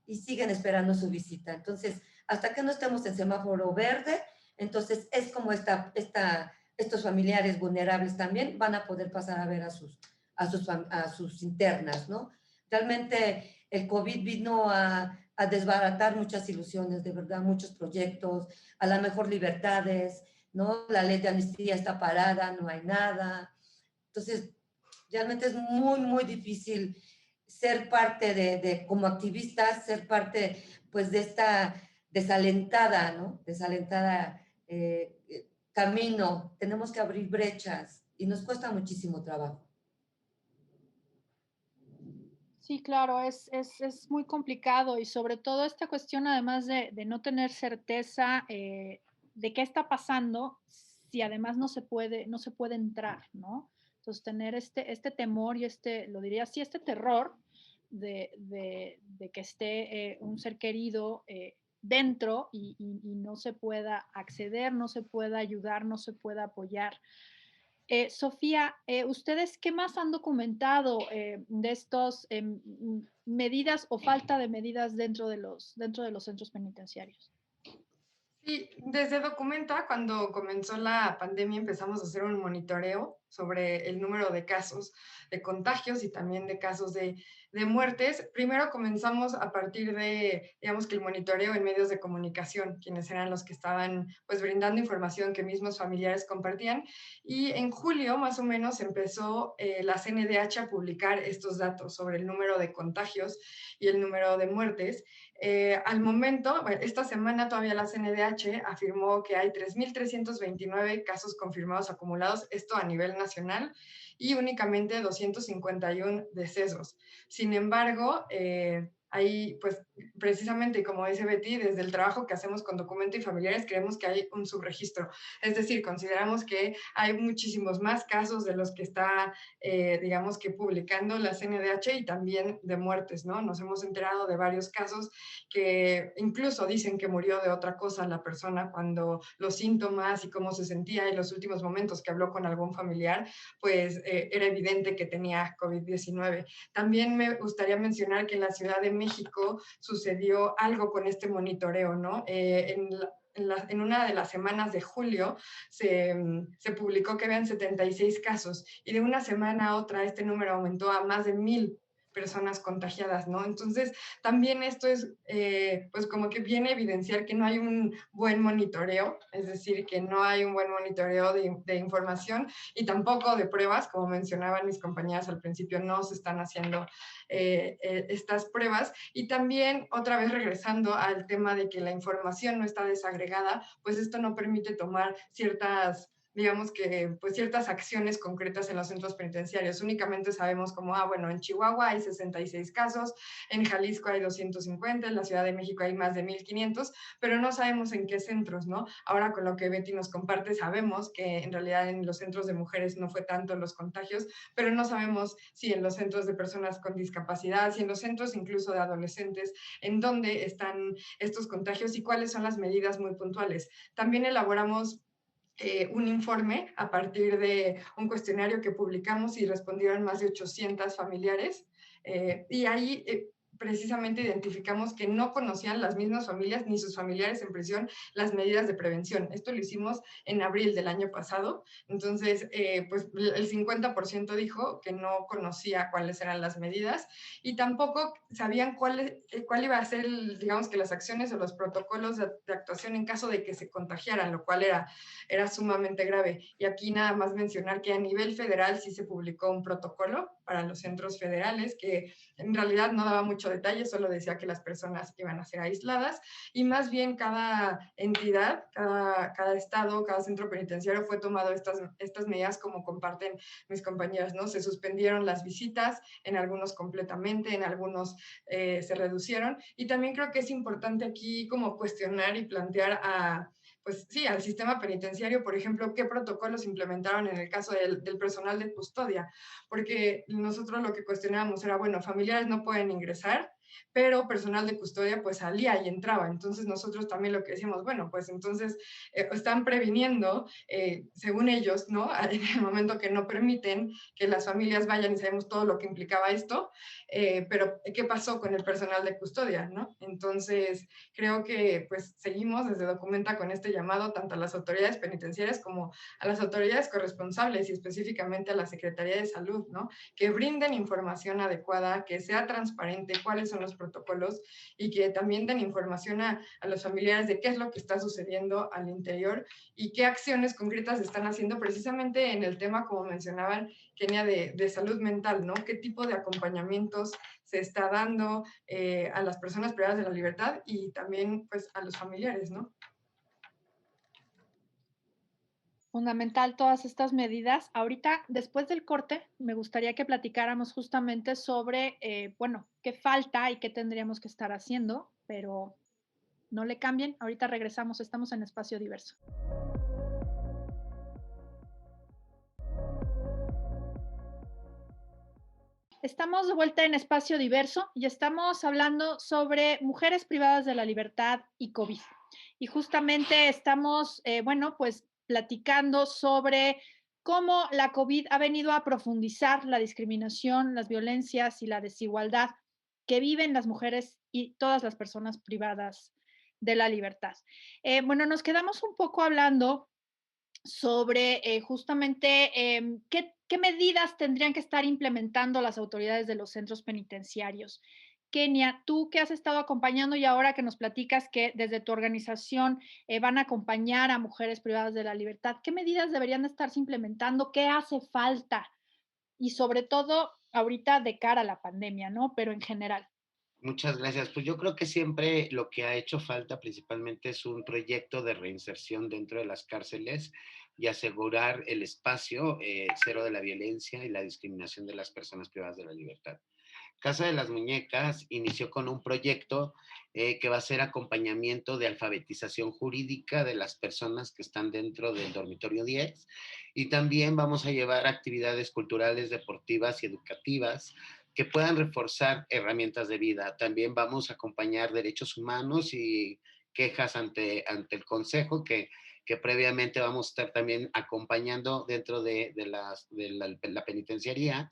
y siguen esperando su visita. Entonces, hasta que no estemos en semáforo verde, Entonces, es como estos familiares vulnerables también van a poder pasar a ver a sus internas, ¿no? Realmente el COVID vino a desbaratar muchas ilusiones, de verdad, muchos proyectos, a lo mejor libertades, ¿no? La ley de amnistía está parada, no hay nada. Entonces, realmente es muy, muy difícil ser parte como activistas, ser parte, pues, de esta desalentada, ¿no? Desalentada camino. Tenemos que abrir brechas y nos cuesta muchísimo trabajo. Sí, claro, es muy complicado y sobre todo esta cuestión, además de no tener certeza de qué está pasando, si además no se puede entrar, ¿no? Entonces, tener este temor y lo diría así, este terror de que esté un ser querido dentro y no se pueda acceder, no se pueda ayudar, no se pueda apoyar. Sofía, ¿ustedes qué más han documentado de estos medidas o falta de medidas dentro de los centros penitenciarios? Sí, desde Documenta, cuando comenzó la pandemia, empezamos a hacer un monitoreo sobre el número de casos de contagios y también de casos de muertes. Primero comenzamos a partir de, digamos que el monitoreo en medios de comunicación, quienes eran los que estaban pues brindando información que mismos familiares compartían. Y en julio más o menos empezó la CNDH a publicar estos datos sobre el número de contagios y el número de muertes. Al momento, bueno, esta semana todavía la CNDH afirmó que hay 3.329 casos confirmados acumulados, esto a nivel nacional, y únicamente 251 decesos. Sin embargo, hay, pues, precisamente como dice Betty, desde el trabajo que hacemos con Documenta y Familiares, creemos que hay un subregistro. Es decir, consideramos que hay muchísimos más casos de los que está, digamos que publicando la CNDH y también de muertes, ¿no? Nos hemos enterado de varios casos que incluso dicen que murió de otra cosa la persona cuando los síntomas y cómo se sentía en los últimos momentos que habló con algún familiar, pues era evidente que tenía COVID-19. También me gustaría mencionar que en la Ciudad de México sucedió algo con este monitoreo, ¿no? En una de las semanas de julio se publicó que habían 76 casos y de una semana a otra este número aumentó a más de 1,000 personas contagiadas, ¿no? Entonces, también esto es, pues como que viene a evidenciar que no hay un buen monitoreo, es decir, que no hay un buen monitoreo de información y tampoco de pruebas, como mencionaban mis compañeras al principio, no se están haciendo estas pruebas. Y también, otra vez regresando al tema de que la información no está desagregada, pues esto no permite tomar ciertas, digamos que, pues ciertas acciones concretas en los centros penitenciarios. Únicamente sabemos como, bueno, en Chihuahua hay 66 casos, en Jalisco hay 250, en la Ciudad de México hay más de 1,500, pero no sabemos en qué centros, ¿no? Ahora con lo que Betty nos comparte sabemos que en realidad en los centros de mujeres no fue tanto los contagios, pero no sabemos si en los centros de personas con discapacidad, si en los centros incluso de adolescentes, en dónde están estos contagios y cuáles son las medidas muy puntuales. También elaboramos un informe a partir de un cuestionario que publicamos y respondieron más de 800 familiares. Y ahí precisamente identificamos que no conocían las mismas familias ni sus familiares en prisión las medidas de prevención. Esto lo hicimos en abril del año pasado. Entonces, pues el 50% dijo que no conocía cuáles eran las medidas y tampoco sabían cuál iba a ser, digamos que las acciones o los protocolos de actuación en caso de que se contagiaran, lo cual era sumamente grave. Y aquí nada más mencionar que a nivel federal sí se publicó un protocolo para los centros federales que en realidad no daba mucho detalle, solo decía que las personas iban a ser aisladas y más bien cada entidad, cada estado, cada centro penitenciario fue tomado estas medidas como comparten mis compañeras, ¿no? Se suspendieron las visitas, en algunos completamente, en algunos se reducieron y también creo que es importante aquí como cuestionar y plantear pues sí, al sistema penitenciario, por ejemplo, qué protocolos implementaron en el caso del personal de custodia, porque nosotros lo que cuestionábamos era, bueno, familiares no pueden ingresar, pero personal de custodia pues salía y entraba. Entonces nosotros también lo que decíamos, bueno, pues entonces están previniendo, según ellos, ¿no? En el momento que no permiten que las familias vayan y sabemos todo lo que implicaba esto, pero ¿qué pasó con el personal de custodia, ¿no? Entonces creo que pues seguimos desde Documenta con este llamado tanto a las autoridades penitenciarias como a las autoridades corresponsables y específicamente a la Secretaría de Salud, ¿no? Que brinden información adecuada, que sea transparente cuáles son los protocolos y que también den información a los familiares de qué es lo que está sucediendo al interior y qué acciones concretas están haciendo precisamente en el tema, como mencionaban, Kenia, de salud mental, ¿no? ¿Qué tipo de acompañamientos se está dando a las personas privadas de la libertad y también pues a los familiares, ¿no? Fundamental todas estas medidas. Ahorita, después del corte, me gustaría que platicáramos justamente sobre, bueno, qué falta y qué tendríamos que estar haciendo, pero no le cambien. Ahorita regresamos, estamos en Espacio Diverso. Estamos de vuelta en Espacio Diverso y estamos hablando sobre mujeres privadas de la libertad y COVID. Y justamente estamos, bueno, pues platicando sobre cómo la COVID ha venido a profundizar la discriminación, las violencias y la desigualdad que viven las mujeres y todas las personas privadas de la libertad. Bueno, nos quedamos un poco hablando sobre justamente qué medidas tendrían que estar implementando las autoridades de los centros penitenciarios. Kenia, tú que has estado acompañando y ahora que nos platicas que desde tu organización van a acompañar a mujeres privadas de la libertad, ¿qué medidas deberían estarse implementando? ¿Qué hace falta? Y sobre todo ahorita de cara a la pandemia, ¿no? Pero en general. Muchas gracias. Pues yo creo que siempre lo que ha hecho falta principalmente es un proyecto de reinserción dentro de las cárceles y asegurar el espacio cero de la violencia y la discriminación de las personas privadas de la libertad. Casa de las Muñecas inició con un proyecto que va a ser acompañamiento de alfabetización jurídica de las personas que están dentro del dormitorio 10 y también vamos a llevar actividades culturales, deportivas y educativas que puedan reforzar herramientas de vida. También vamos a acompañar derechos humanos y quejas ante el Consejo que previamente vamos a estar también acompañando dentro de la penitenciaría.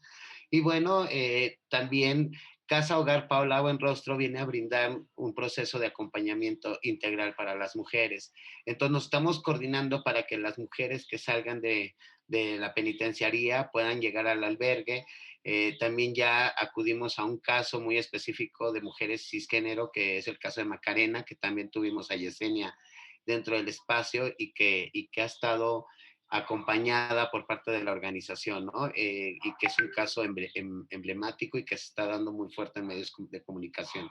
Y bueno, también Casa Hogar Paula Buenrostro viene a brindar un proceso de acompañamiento integral para las mujeres. Entonces nos estamos coordinando para que las mujeres que salgan de la penitenciaría puedan llegar al albergue. También ya acudimos a un caso muy específico de mujeres cisgénero, que es el caso de Macarena, que también tuvimos a Yesenia dentro del espacio y que ha estado acompañada por parte de la organización, ¿no? Y que es un caso emblemático y que se está dando muy fuerte en medios de comunicación.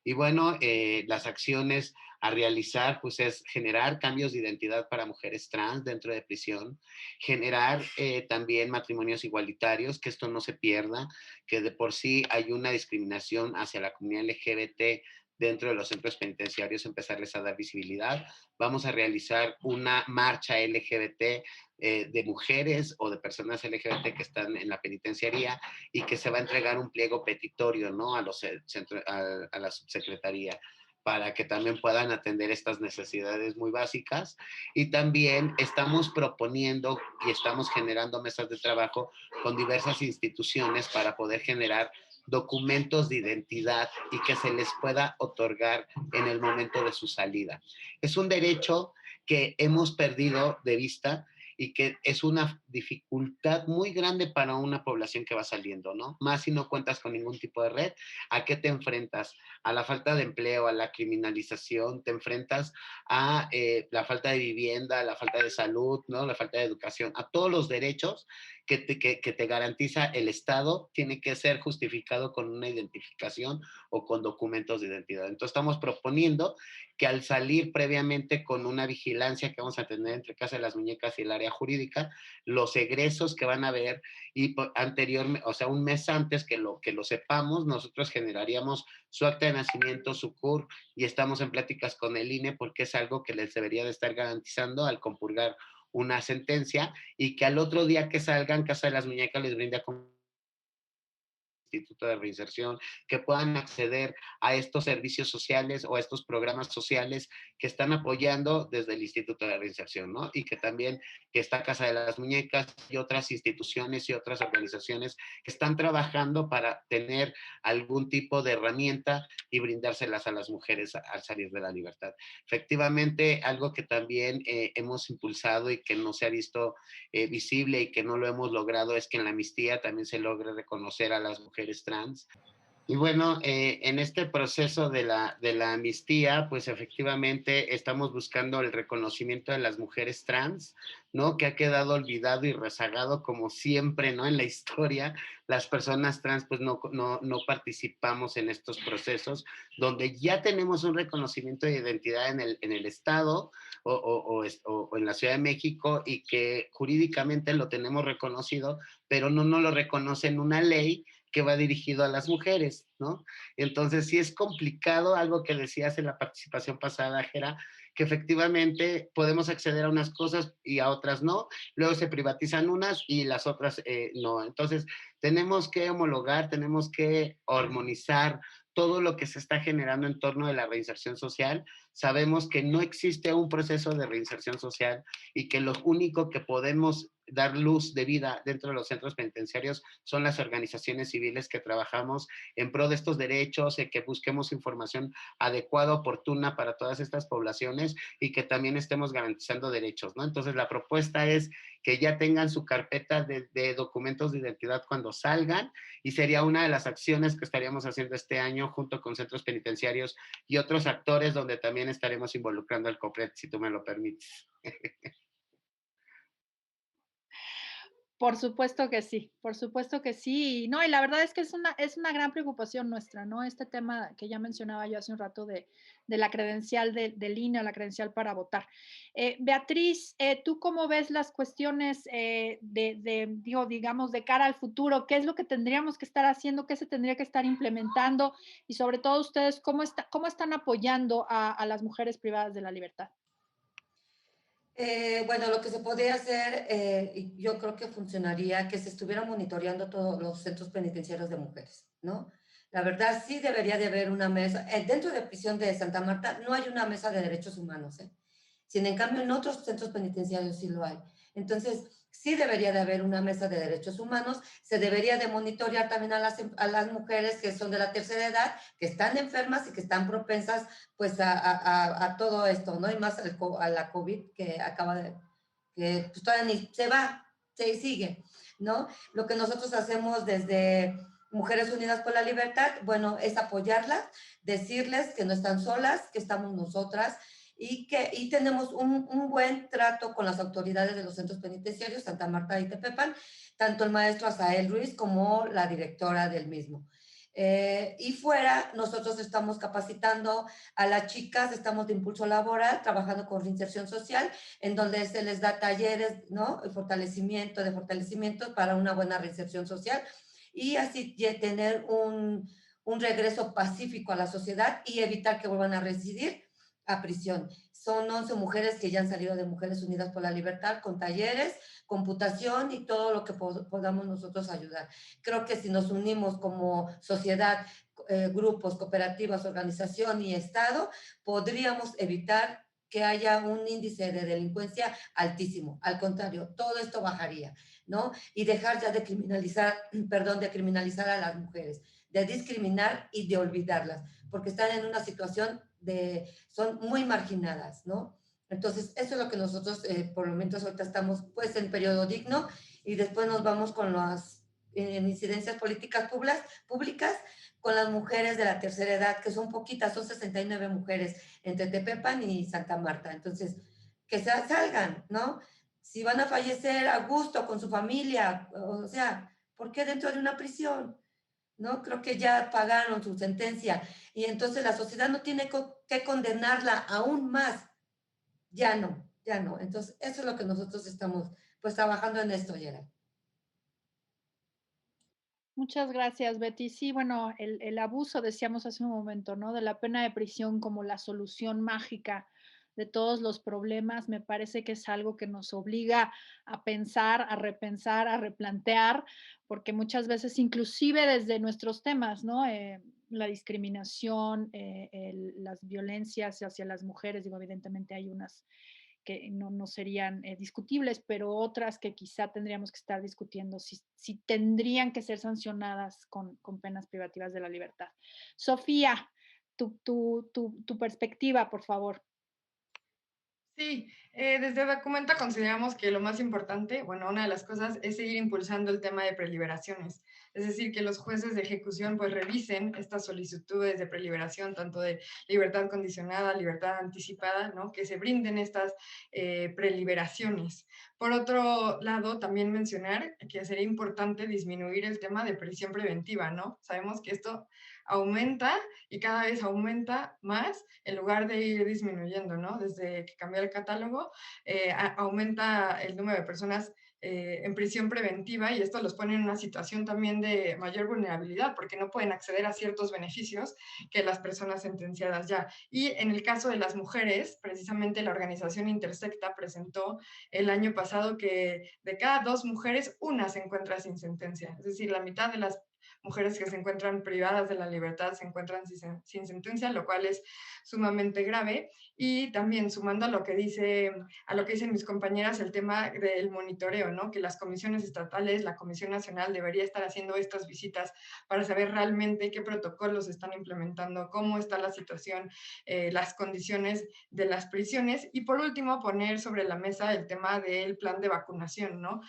Y bueno, las acciones a realizar, pues es generar cambios de identidad para mujeres trans dentro de prisión, generar también matrimonios igualitarios, que esto no se pierda, que de por sí hay una discriminación hacia la comunidad LGBT dentro de los centros penitenciarios, empezarles a dar visibilidad. Vamos a realizar una marcha LGBT de mujeres o de personas LGBT que están en la penitenciaría y que se va a entregar un pliego petitorio, ¿no? A la subsecretaría para que también puedan atender estas necesidades muy básicas. Y también estamos proponiendo y estamos generando mesas de trabajo con diversas instituciones para poder generar documentos de identidad y que se les pueda otorgar en el momento de su salida. Es un derecho que hemos perdido de vista y que es una dificultad muy grande para una población que va saliendo, ¿no? Más si no cuentas con ningún tipo de red, ¿a qué te enfrentas? A la falta de empleo, a la criminalización, te enfrentas a la falta de vivienda, a la falta de salud, ¿no? La falta de educación, a todos los derechos que te garantiza el Estado, tiene que ser justificado con una identificación o con documentos de identidad. Entonces estamos proponiendo que al salir previamente con una vigilancia que vamos a tener entre Casa de las Muñecas y el área jurídica, los egresos que van a haber y anteriormente, o sea, un mes antes que lo sepamos, nosotros generaríamos su acta de nacimiento, su CUR, y estamos en pláticas con el INE porque es algo que les debería de estar garantizando al compurgar una sentencia y que al otro día que salgan Casa de las Muñecas les brinda Instituto de Reinserción, que puedan acceder a estos servicios sociales o a estos programas sociales que están apoyando desde el Instituto de Reinserción, ¿no? Y que también que está Casa de las Muñecas y otras instituciones y otras organizaciones que están trabajando para tener algún tipo de herramienta y brindárselas a las mujeres al salir de la libertad. Efectivamente, algo que también hemos impulsado y que no se ha visto visible y que no lo hemos logrado es que en la amnistía también se logre reconocer a las mujeres trans. Y bueno, en este proceso de la amnistía, pues efectivamente estamos buscando el reconocimiento de las mujeres trans, ¿no? Que ha quedado olvidado y rezagado como siempre, ¿no? En la historia, las personas trans pues no participamos en estos procesos donde ya tenemos un reconocimiento de identidad en el Estado o en la Ciudad de México y que jurídicamente lo tenemos reconocido, pero no nos lo reconoce en una ley que va dirigido a las mujeres, ¿no? Entonces sí es complicado, algo que decías en la participación pasada, Jera, que efectivamente podemos acceder a unas cosas y a otras no, luego se privatizan unas y las otras no. Entonces tenemos que homologar, tenemos que armonizar todo lo que se está generando en torno de la reinserción social. Sabemos que no existe un proceso de reinserción social y que lo único que podemos dar luz de vida dentro de los centros penitenciarios son las organizaciones civiles que trabajamos en pro de estos derechos, que busquemos información adecuada, oportuna para todas estas poblaciones y que también estemos garantizando derechos, ¿no? Entonces la propuesta es que ya tengan su carpeta de documentos de identidad cuando salgan y sería una de las acciones que estaríamos haciendo este año junto con centros penitenciarios y otros actores donde también estaremos involucrando al COPRED, si tú me lo permites. Por supuesto que sí, por supuesto que sí. No, y la verdad es que es una gran preocupación nuestra, ¿no? Este tema que ya mencionaba yo hace un rato de la credencial del INE, la credencial para votar. Beatriz, ¿tú cómo ves las cuestiones digo, digamos, de cara al futuro? ¿Qué es lo que tendríamos que estar haciendo? ¿Qué se tendría que estar implementando? Y sobre todo ustedes, cómo están apoyando a las mujeres privadas de la libertad? Bueno, lo que se podría hacer, y yo creo que funcionaría, que se estuviera monitoreando todos los centros penitenciarios de mujeres, ¿no? La verdad, sí debería de haber una mesa. Dentro de prisión de Santa Marta no hay una mesa de derechos humanos, ¿eh? Sin en cambio, en otros centros penitenciarios sí lo hay. Entonces, sí debería de haber una mesa de derechos humanos, se debería de monitorear también a las mujeres que son de la tercera edad, que están enfermas y que están propensas pues a todo esto, ¿no? Y más a la COVID que acaba de, que pues, todavía ni se va, se sigue, ¿no? Lo que nosotros hacemos desde Mujeres Unidas por la Libertad, bueno, es apoyarlas, decirles que no están solas, que estamos nosotras, y tenemos un buen trato con las autoridades de los centros penitenciarios, Santa Marta y Tepepan, tanto el maestro Asael Ruiz como la directora del mismo. Y fuera, nosotros estamos capacitando a las chicas, estamos de impulso laboral, trabajando con reinserción social, en donde se les da talleres, ¿no? De fortalecimiento para una buena reinserción social y así tener un regreso pacífico a la sociedad y evitar que vuelvan a residir a prisión. Son 11 mujeres que ya han salido de Mujeres Unidas por la Libertad con talleres, computación y todo lo que podamos nosotros ayudar. Creo que si nos unimos como sociedad, grupos, cooperativas, organización y Estado, podríamos evitar que haya un índice de delincuencia altísimo. Al contrario, todo esto bajaría, ¿no? Y dejar ya de criminalizar, perdón, de criminalizar a las mujeres, de discriminar y de olvidarlas, porque están en una situación son muy marginadas, ¿no? Entonces, eso es lo que nosotros, por lo menos ahorita estamos pues en periodo digno y después nos vamos con las incidencias políticas públicas con las mujeres de la tercera edad, que son poquitas, son 69 mujeres entre Tepepan y Santa Marta. Entonces, que salgan, ¿no? Si van a fallecer a gusto con su familia, o sea, ¿por qué dentro de una prisión? ¿No? Creo que ya pagaron su sentencia y entonces la sociedad no tiene que condenarla aún más. Ya no, ya no. Entonces, eso es lo que nosotros estamos pues trabajando en esto, Gerard. Muchas gracias, Betty. Sí, bueno, el abuso, decíamos hace un momento, ¿no? De la pena de prisión como la solución mágica de todos los problemas, me parece que es algo que nos obliga a pensar, a repensar, a replantear, porque muchas veces, inclusive desde nuestros temas, ¿no? La discriminación, las violencias hacia las mujeres, digo, evidentemente hay unas que no serían discutibles, pero otras que quizá tendríamos que estar discutiendo si tendrían que ser sancionadas con penas privativas de la libertad. Sofía, tu perspectiva, por favor. Sí, desde Documenta consideramos que lo más importante, bueno, una de las cosas es seguir impulsando el tema de preliberaciones, es decir, que los jueces de ejecución pues revisen estas solicitudes de preliberación, tanto de libertad condicionada, libertad anticipada, ¿no? Que se brinden estas preliberaciones. Por otro lado, también mencionar que sería importante disminuir el tema de prisión preventiva, ¿no? Sabemos que esto aumenta y cada vez aumenta más en lugar de ir disminuyendo, ¿no? Desde que cambió el catálogo, aumenta el número de personas en prisión preventiva y esto los pone en una situación también de mayor vulnerabilidad porque no pueden acceder a ciertos beneficios que las personas sentenciadas ya. Y en el caso de las mujeres, precisamente la organización Intersecta presentó el año pasado que de cada 2 mujeres, una se encuentra sin sentencia. Es decir, la mitad de las mujeres que se encuentran privadas de la libertad se encuentran sin sentencia, lo cual es sumamente grave. Y también sumando a lo que dicen mis compañeras, el tema del monitoreo, ¿no? Que las comisiones estatales, la Comisión Nacional debería estar haciendo estas visitas para saber realmente qué protocolos están implementando, cómo está la situación, las condiciones de las prisiones. Y por último, poner sobre la mesa el tema del plan de vacunación, ¿no?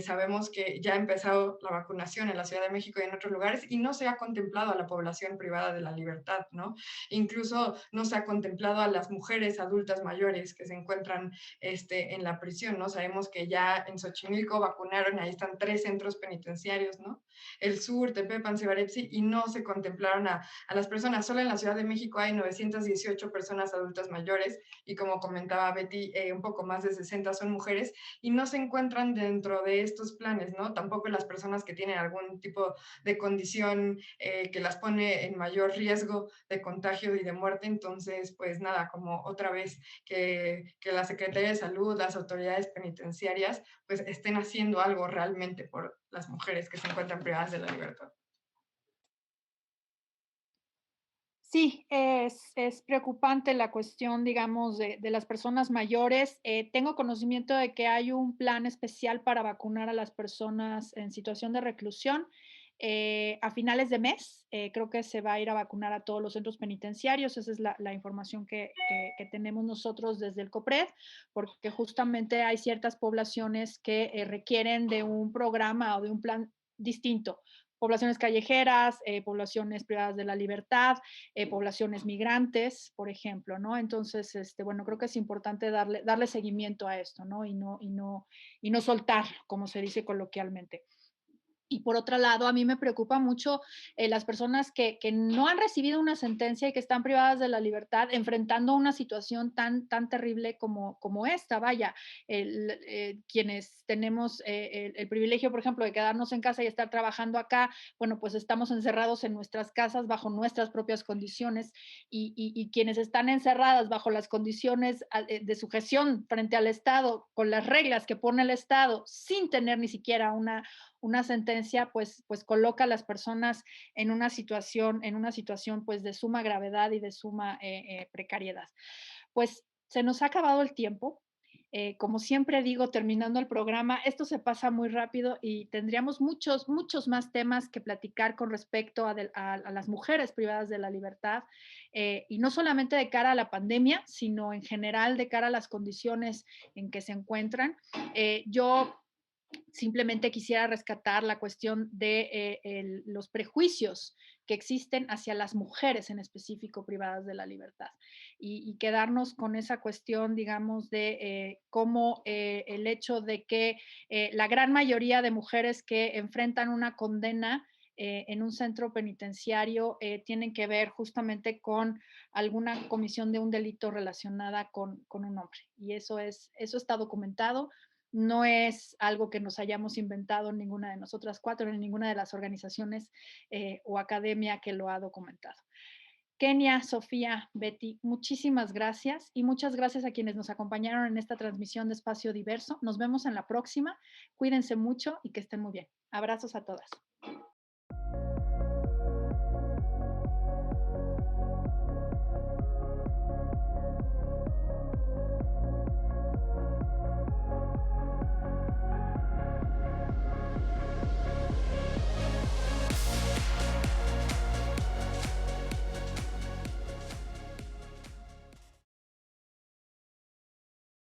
Sabemos que ya ha empezado la vacunación en la Ciudad de México y en otros lugares y no se ha contemplado a la población privada de la libertad, ¿no? Incluso no se ha contemplado a las mujeres adultas mayores que se encuentran en la prisión, ¿no? Sabemos que ya en Xochimilco vacunaron, ahí están 3 centros penitenciarios, ¿no? El Sur, Tepepan, Cibarepsi, y no se contemplaron a las personas. Solo en la Ciudad de México hay 918 personas adultas mayores y como comentaba Betty, un poco más de 60 son mujeres y no se encuentran dentro de estos planes, ¿no? Tampoco las personas que tienen algún tipo de condición que las pone en mayor riesgo de contagio y de muerte. Entonces, pues nada, como otra vez que la Secretaría de Salud, las autoridades penitenciarias, pues estén haciendo algo realmente por las mujeres que se encuentran privadas de la libertad. Sí, es preocupante la cuestión, digamos, de las personas mayores. Tengo conocimiento de que hay un plan especial para vacunar a las personas en situación de reclusión. A finales de mes, creo que se va a ir a vacunar a todos los centros penitenciarios. Esa es la información que tenemos nosotros desde el COPRED, porque justamente hay ciertas poblaciones que requieren de un programa o de un plan distinto. Poblaciones callejeras, poblaciones privadas de la libertad, poblaciones migrantes, por ejemplo, ¿no? Entonces, bueno, creo que es importante darle seguimiento a esto, ¿no? Y no soltar, como se dice coloquialmente. Y por otro lado, a mí me preocupa mucho las personas que no han recibido una sentencia y que están privadas de la libertad enfrentando una situación tan terrible como esta. Vaya, quienes tenemos el privilegio, por ejemplo, de quedarnos en casa y estar trabajando acá, bueno, pues estamos encerrados en nuestras casas bajo nuestras propias condiciones y quienes están encerradas bajo las condiciones de sujeción frente al Estado, con las reglas que pone el Estado, sin tener ni siquiera una sentencia, pues coloca a las personas en una situación pues de suma gravedad y de suma precariedad. Pues se nos ha acabado el tiempo. Como siempre digo, terminando el programa, esto se pasa muy rápido y tendríamos muchos, muchos más temas que platicar con respecto a las mujeres privadas de la libertad, y no solamente de cara a la pandemia, sino en general de cara a las condiciones en que se encuentran. Yo simplemente quisiera rescatar la cuestión de los prejuicios que existen hacia las mujeres en específico privadas de la libertad y quedarnos con esa cuestión, digamos, de cómo el hecho de que la gran mayoría de mujeres que enfrentan una condena en un centro penitenciario tienen que ver justamente con alguna comisión de un delito relacionada con un hombre. Y eso está documentado, no es algo que nos hayamos inventado ninguna de nosotras cuatro, ni ninguna de las organizaciones o academia que lo ha documentado. Kenia, Sofía, Betty, muchísimas gracias y muchas gracias a quienes nos acompañaron en esta transmisión de Espacio Diverso. Nos vemos en la próxima. Cuídense mucho y que estén muy bien. Abrazos a todas.